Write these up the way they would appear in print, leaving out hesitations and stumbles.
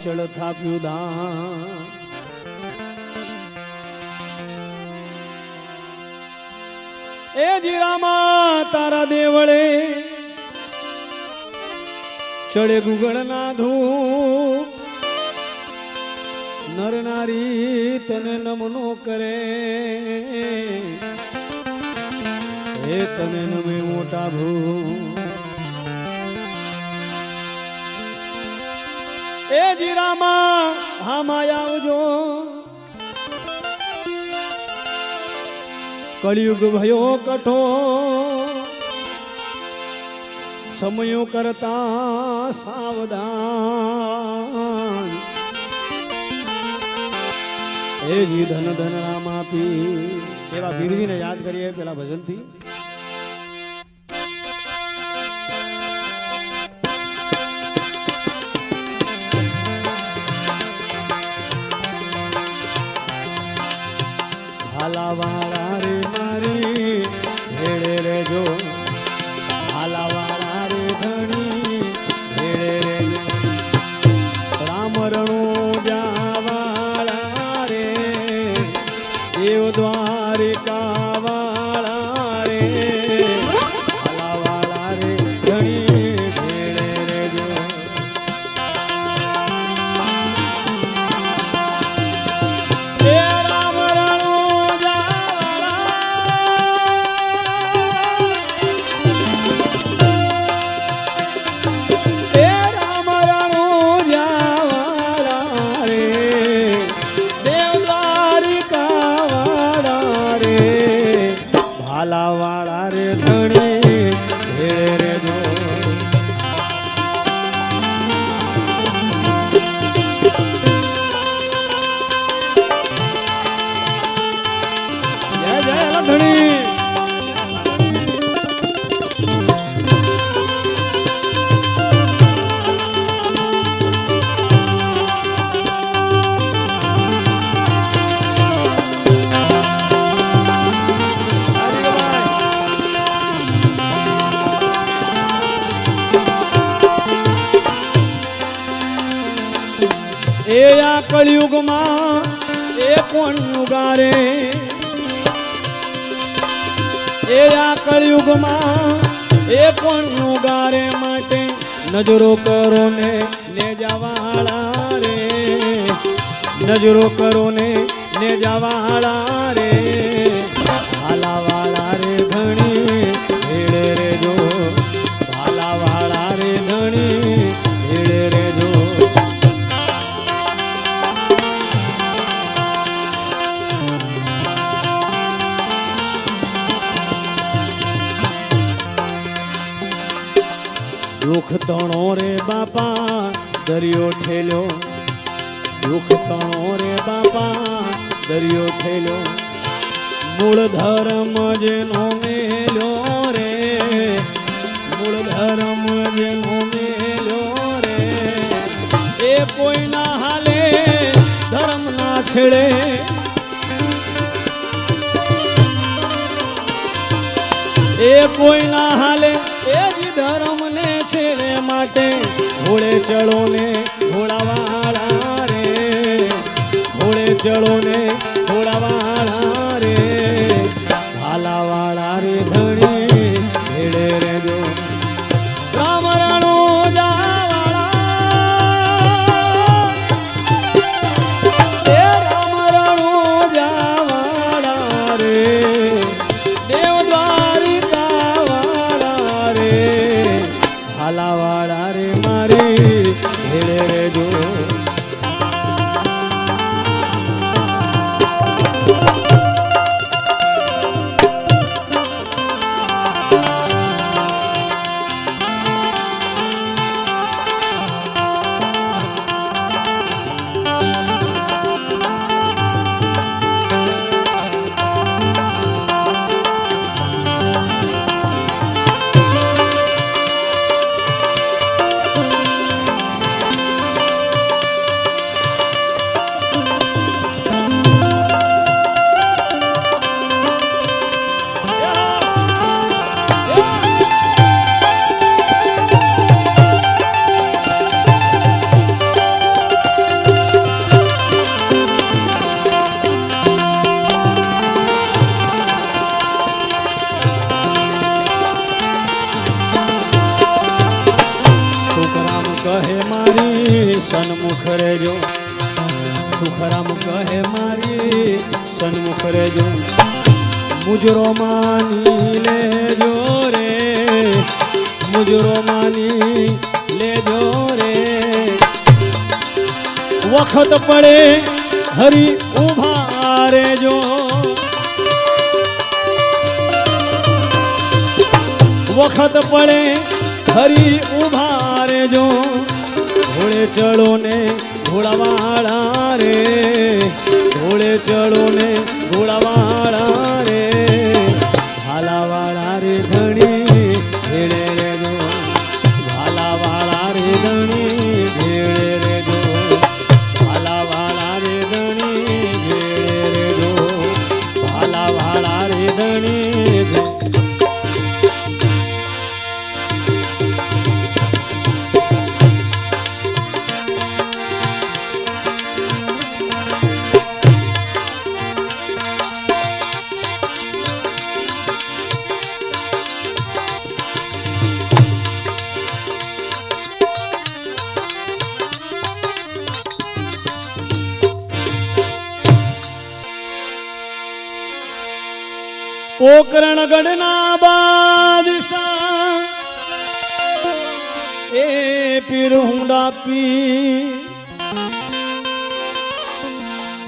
ચળ થાપ્યું ધામ એ જીરામાં તારા દેવળે ચડે ગુગળ ના ધૂપ નર નારી તને નમનો કરે હે તને નમે મોટા ભૂ એ જીરામાં હામાં આવજો કળિયુગ ભયો કઠો સમયો કરતા સાવધાન એ જી ધન ધન રામ આપી એવા વીરજીને યાદ કરીએ પેલા ભજનથી હાલા વાળા રે મારી ભેળે રેજો હાલા વાળા રે ધણી ભેળે રેજો રામ રણો જાવાળા રે દેવ દ્વારિકા વાળા રે હાલા વાળા રે ધણી ભેળે રેજો વાળા રે ધણી ભેળે રેજો જય જય ધણી એ આ કળિયુગમાં એ કોણ યુગારે એ આ કળિયુગમાં એ કોણ યુગારે માટે નજરો કરો ને જવાળા રે નજરો કરો ને જવાળા રે હાલા વાળા રે ધણી ભેળે રેજો હાલા વાળા રે ધણી ભેળે રેજો દુઃખ તણો રે બાપા દરિયો ઠેલ્યો દુઃખ તણો રે બાપા દરિયો ઠેલ્યો મૂળ ધર્મ જેનો મેલ્યો રે મૂળ ધર્મ જેનો મેલ્યો રે એ કોઈ ના હાલે ધર્મ ના છેડે એ કોઈ ના હાલે એ જ ધર્મ ને છેડે માટે ઘોડે ચડો ને ઘોડાવાળા રે ઘોડે ચડો ને ઘોડાવાળા રે ભાલા વાળા રે ધણી ભેળે રેજો રામ રણો જાવાળા એ રામ રણો જાવાળા રે દેવ દ્વારિકા વાળા રે હાલા વાળા રે મારી ભેળે રેજો સન્મુખ રેજો સુખરામ કહે મારી સન્મુખ રેજો મુજરો માની લેજો રે મુજરો માની લેજો રે વખત પડે હરી ઉભા રેજો વખત પડે હરી ઉભા રેજો ઘોડે ચડો ને ઘોડાવાળા રે ઘોડે ચડો ને ઘોડાવાળા રે ભાલાવાળા રે ધણી ભેળે રેજો ભાલાવાળા રે ધણી ભેળે રેજો ભાલાવાળા રે ધણી ભેળે રેજો ભાલાવાળા રે ધણી ભેળે પોકરણગઢના બાદશાહ એ પીર હુંડા પી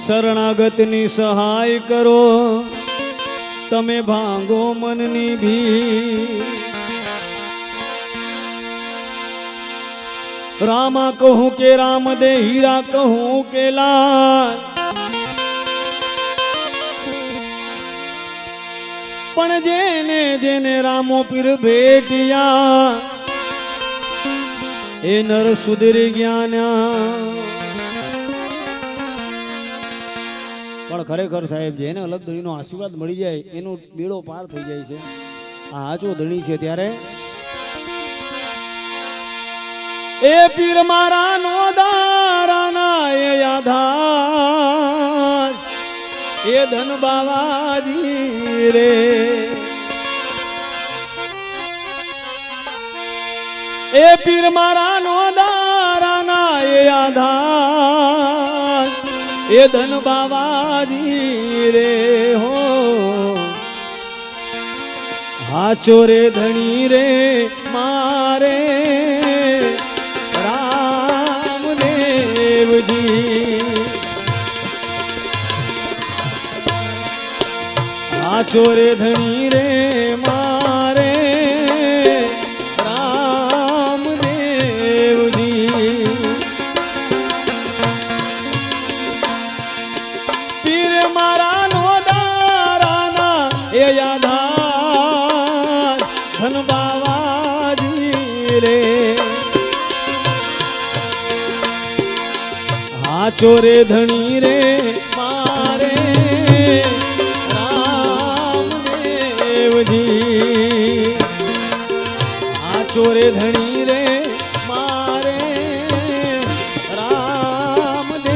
શરણાગતની સહાય કરો તમે ભાંગો મનની ભી રામા કહું કે રામ દે હીરા કહું કે લાલ પણ જેને જેને રામો પીર ભેટિયા એ નર સુધરી ગયા પણ ખરેખર સાહેબ જેને અલગ ધણીનો આશીર્વાદ મળી જાય એનો બેડો પાર થઈ જાય છે આ હાચો ધણી છે ત્યારે એ પીર મારા નો દારાના એ આધાર એ ધન બાવાજી રે એ પીર મારા નો દારાના એ આધાર એ ધન બાવાજી રે હો હાચો રે ધણી રે મારે રામદેવજી હાચો રે ધણી રે મારે રામદેવજી પીર મારા નો દારાના એ યાદાર ધન બાવાજી રે હાચો રે ધણી રે મારે હાચો રે ધણી રે મારે રામદેવજી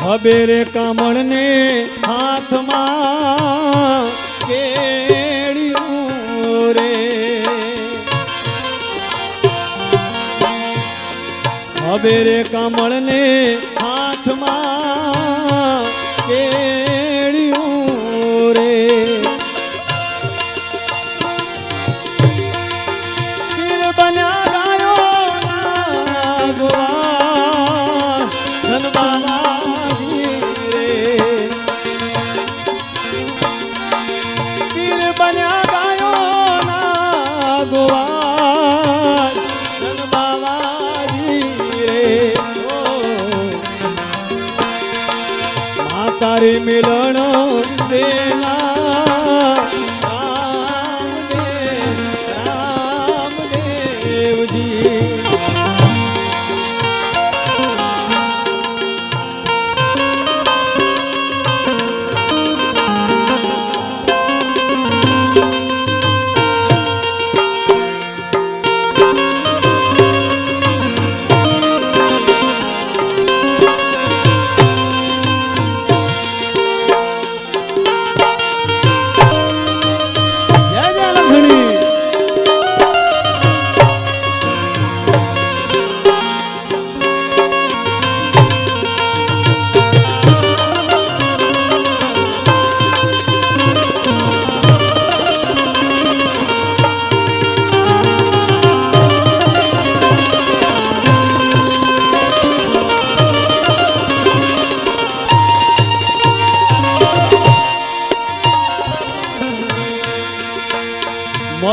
ખબેરે કમળ ને હાથમાં કેળ્યું રે ખબેરે કમળ ને હાથમાં કેળ્યું રે પીર બન્યા ગાયો ના ગોવા ધન બાબા મારી મિલન દેના રામદેવજી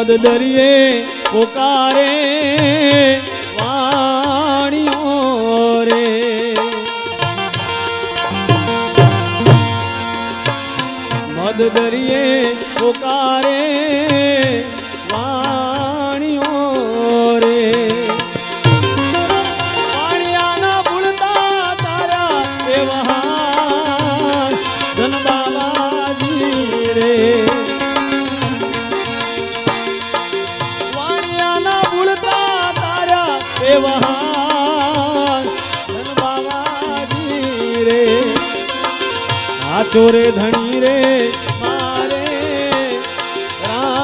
મદ દરિયે પોકારે વાણીઓ રે મદ દરિયે પોકારે વાણીઓ રે વાણિયાના ભૂલતા તારા વ્યવહાર ધનબાલાજી રે બાબાજી રે આચો રે ધણી રે મારે રામદેવજી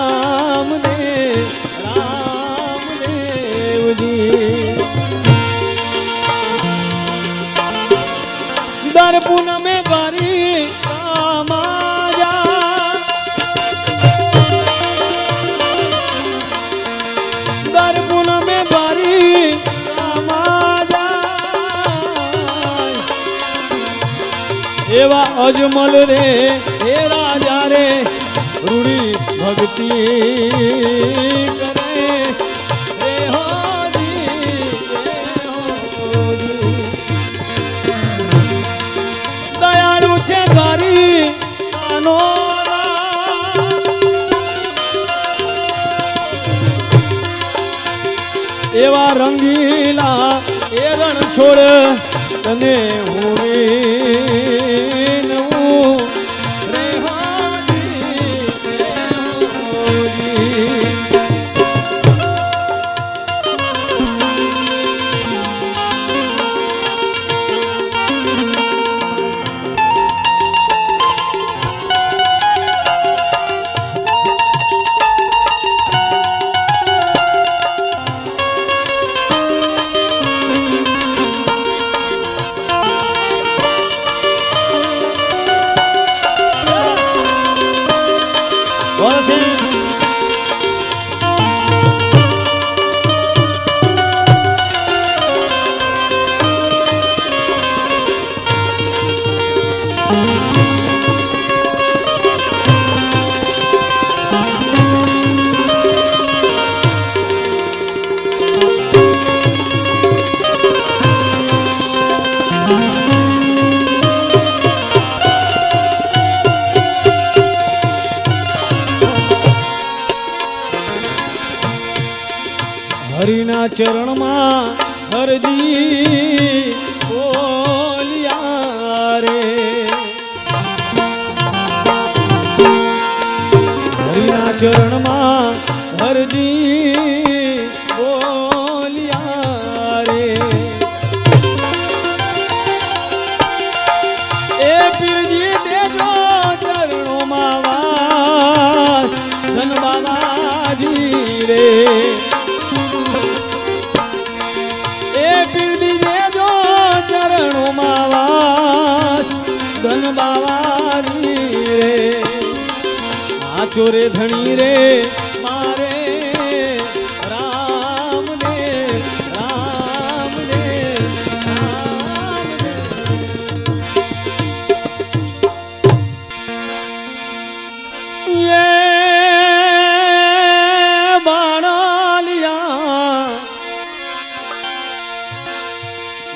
દર પૂનમે ગરી રામાજા દર પૂનમે ગરી એવા અજમલ રે હે રાજા રે રૂડી ભક્તિ કરે રે હોજી દયાળુ છે ગરી કાનો એવા રંગીલા એ રણ છોડ તને હું હરિના ચરણમાં હરજી બોલ્યા રે હરિના ચરણમાં હરજી બોલ્યા રે એ પીરજી દેજો ચરણોમાં વાસ ધન બાબાજી રે ચોરે ધણી રે મારે રામદેવ રામદેવ રામદેવ યે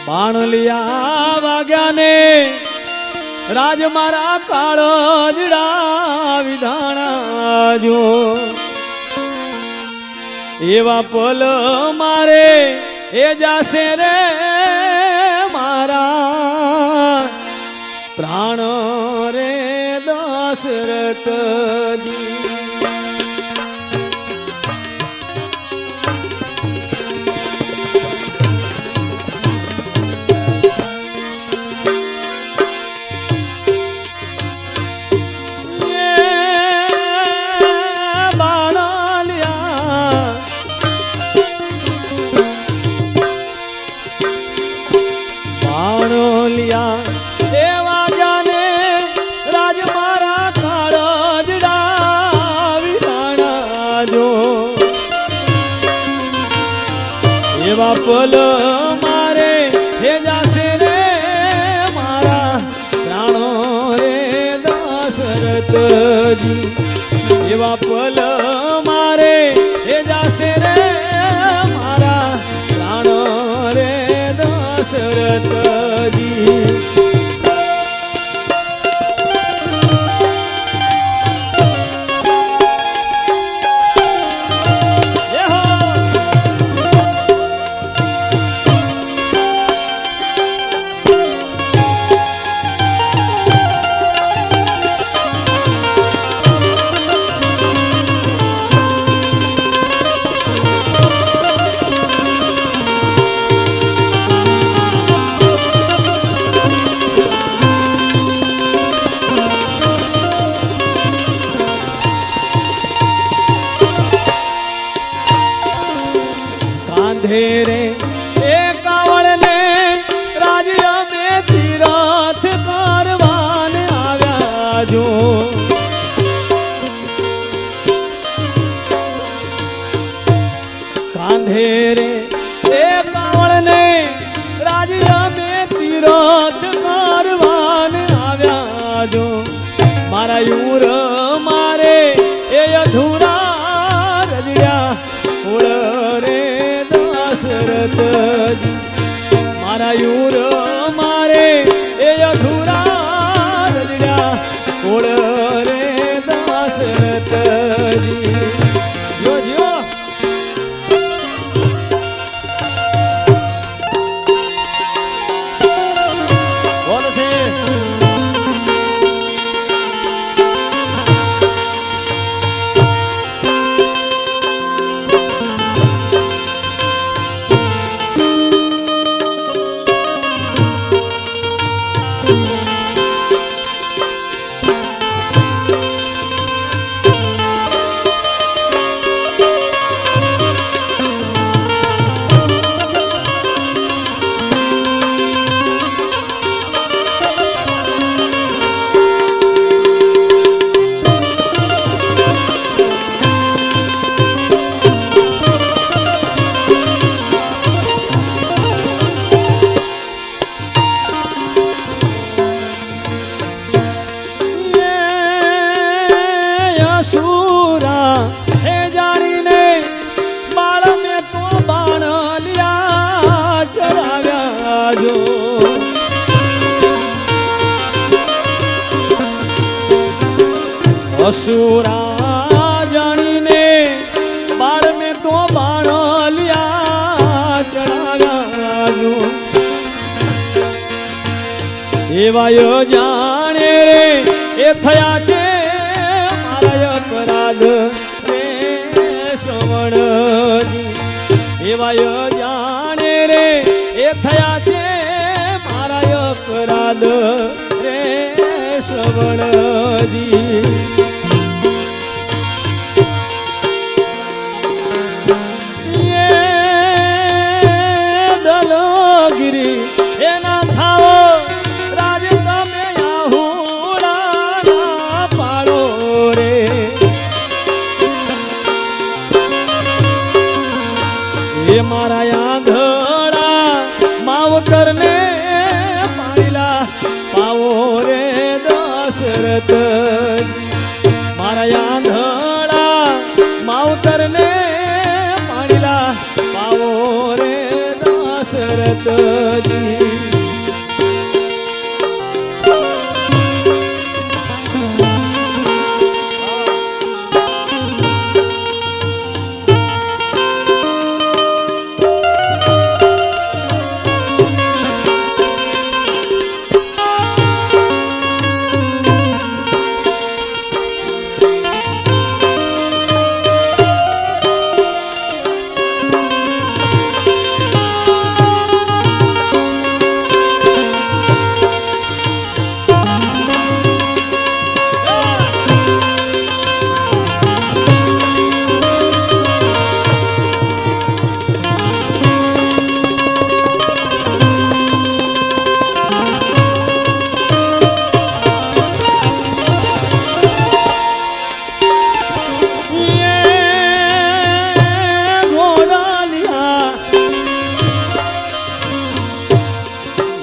બાણલિયા વાગ્યા ને રાજ મારા કાળજડા વિધાણા જો એવા પલ મારે એ જાશે રે મારા પ્રાણ રે દશરથજી એવા જાને રાજ મારા કાળજડા વિધાણા જો એવા પલ મારે હે જાશે રે મારા પ્રાણો રે દશરથજી એવા પલ મારે હે જાશે રે મારા પ્રાણો રે દશરથજી રે એ કાવળ ને રાજ્ય મે તીરથ કરવાને આવ્યા જો કાંધે રે એ કાવળ ને રાજ્ય મે તીરથ કરવાને આવ્યા જો મારા યુર મારે એ અધૂરા રજડ્યા ઓળ રે દશરથજી મારા યુર મારે એ અધૂરા રજડ્યા ઓળ રે દશરથજી જો જો બોલ છે સુરા હે જાણીને બાળ મેં તો બાણ લ્યા ચડાવ્યા જો અસુરા જાણીને બાળ મેં તો બાણ લ્યા ચડાવ્યા જો એવા જાણે રે એ થયા છે અપરાધ રે શ્રવણજી એવા જાણે રે એ થયા છે મારા અપરાધ રે શ્રવણજી દલગીરી એના થાવો રાજ તમે આહુડા પાડો રે એ મારા આંધળા માવતર ને પાણીલા પાવો રે દશરથ મારા આંધળા માવતર ને પાણીલા પાવો રે દશરથજી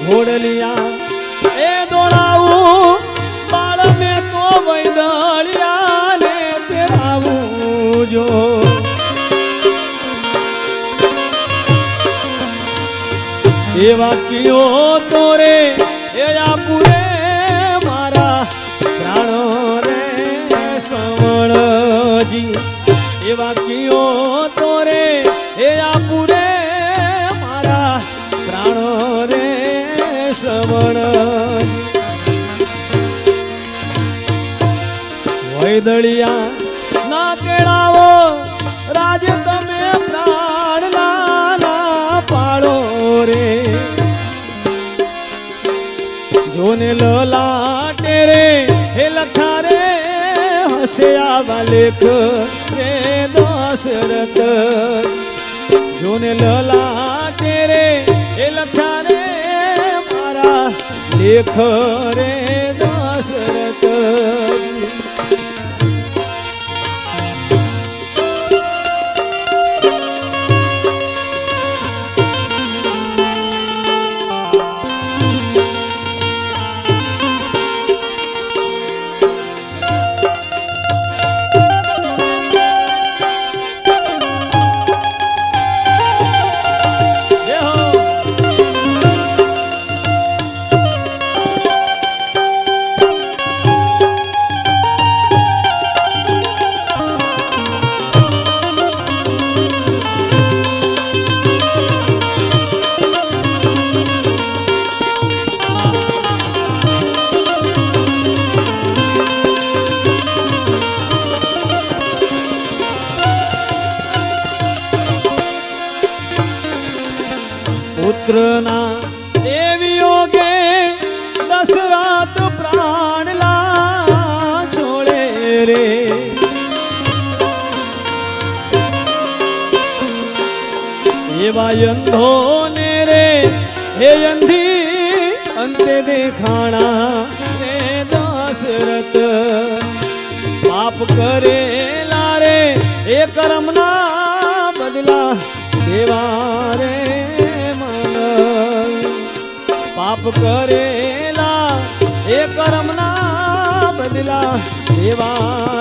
ઘોડલિયા એ દોડાવું બાળ મેં તો વૈદળિયા ને તેડાવું જો એ વાક્યો તોરે એ આપુરે મારા પ્રાણો રે શ્રવણજી એ વાક્યો તોરે એ આપુરે મારા પ્રાણો રે શ્રવણ વૈદળિયા ના કેળાવો રાજ તમે પ્રાણ ના પાડો રે જોને લલાટે રે હે લખા રે હસે આવા લેખ રે દશરથ જોને લલાટે રે હે લખા રે મારા લેખ રે દશરથ પુત્રના દેવી યોગે દશરથ પ્રાણલા છોડે રે એવા અંધો ને રે હે અંધી અંતે દેખાણા રે દશરથ પાપ કરેલા રે એ કર્મના બદલા દેવા રે પાપ કરેલા એ કર્મના બદલા દેવા